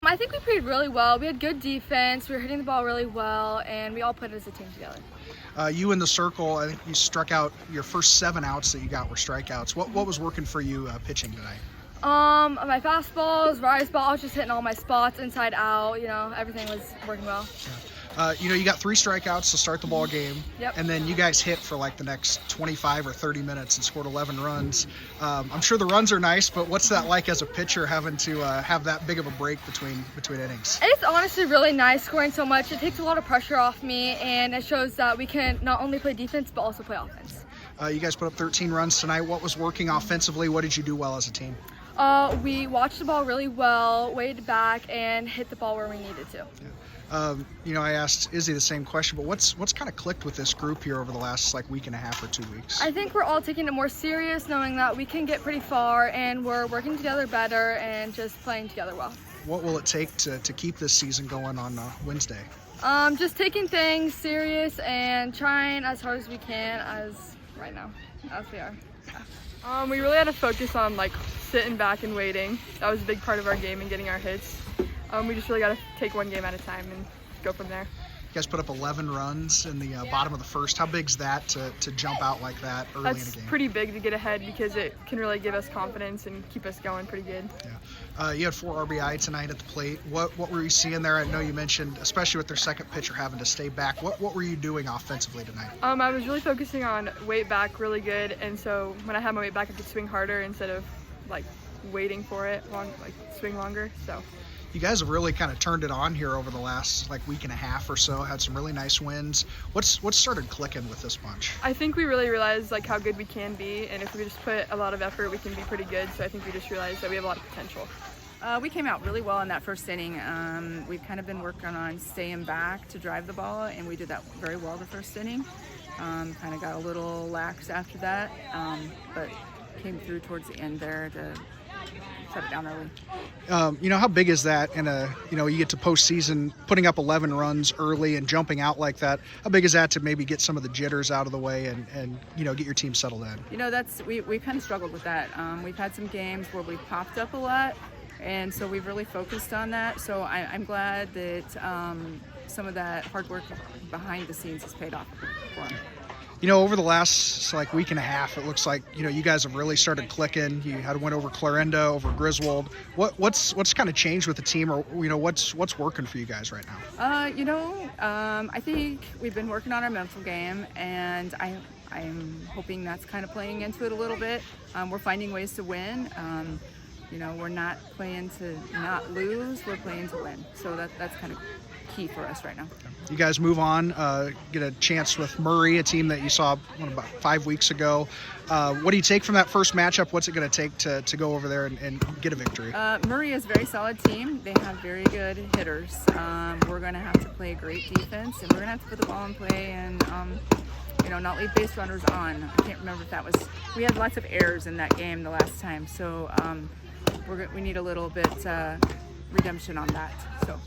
I think we played really well. We had good defense, we were hitting the ball really well, and we all played as a team together. You in the circle, I think you struck out your first 7 outs that you got were strikeouts. What was working for you pitching tonight? My fastballs, rise ball, I was just hitting all my spots inside out, everything was working well. You got 3 strikeouts to start the ball game, Yep. and then you guys hit for like the next 25 or 30 minutes and scored 11 runs. I'm sure the runs are nice, but what's that like as a pitcher having to have that big of a break between innings? It's honestly really nice scoring so much. It takes a lot of pressure off me, and it shows that we can not only play defense, but also play offense. You guys put up 13 runs tonight. What was working offensively? What did you do well as a team? We watched the ball really well, waited back, and hit the ball where we needed to. Yeah. I asked Izzy the same question, but what's kind of clicked with this group here over the last week and a half or 2 weeks? I think we're all taking it more serious, knowing that we can get pretty far, and we're working together better and just playing together well. What will it take to keep this season going on Wednesday? Just taking things serious and trying as hard as we can as right now, as we are. Yeah. We really had to focus on sitting back and waiting. That was a big part of our game and getting our hits. We just really got to take one game at a time and go from there. You guys put up 11 runs in the bottom of the first. How big's that to jump out like that early in a game? That's pretty big to get ahead because it can really give us confidence and keep us going pretty good. Yeah. You had 4 RBI tonight at the plate. What were you seeing there? I know you mentioned, especially with their second pitcher having to stay back. What were you doing offensively tonight? I was really focusing on weight back really good, and so when I had my weight back, I could swing harder instead of waiting for it, swing longer. So. You guys have really kind of turned it on here over the last week and a half or so. Had some really nice wins. What's started clicking with this bunch? I think we really realized how good we can be, and if we just put a lot of effort, we can be pretty good. So I think we just realized that we have a lot of potential. We came out really well in that first inning. We've kind of been working on staying back to drive the ball, and we did that very well the first inning. Kind of got a little lax after that, but came through towards the end there to shut it down early. How big is that in you get to postseason, putting up 11 runs early and jumping out like that? How big is that to maybe get some of the jitters out of the way and get your team settled in? We kind of struggled with that. We've had some games where we've popped up a lot, and so we've really focused on that. So I'm glad that some of that hard work behind the scenes has paid off for them. Over the last week and a half, it looks like you guys have really started clicking. You had a win over Clarinda, over Griswold. What's kind of changed with the team, or what's working for you guys right now? I think we've been working on our mental game, and I'm hoping that's kind of playing into it a little bit. We're finding ways to win. We're not playing to not lose. We're playing to win. So that's kind of key for us right now. You guys move on, get a chance with Murray, a team that you saw about 5 weeks ago. What do you take from that first matchup? What's it going to take to go over there and get a victory? Murray is a very solid team. They have very good hitters. We're going to have to play great defense, and we're going to have to put the ball in play and not leave base runners on. I can't remember if we had lots of errors in that game the last time, so we need a little bit redemption on that. So.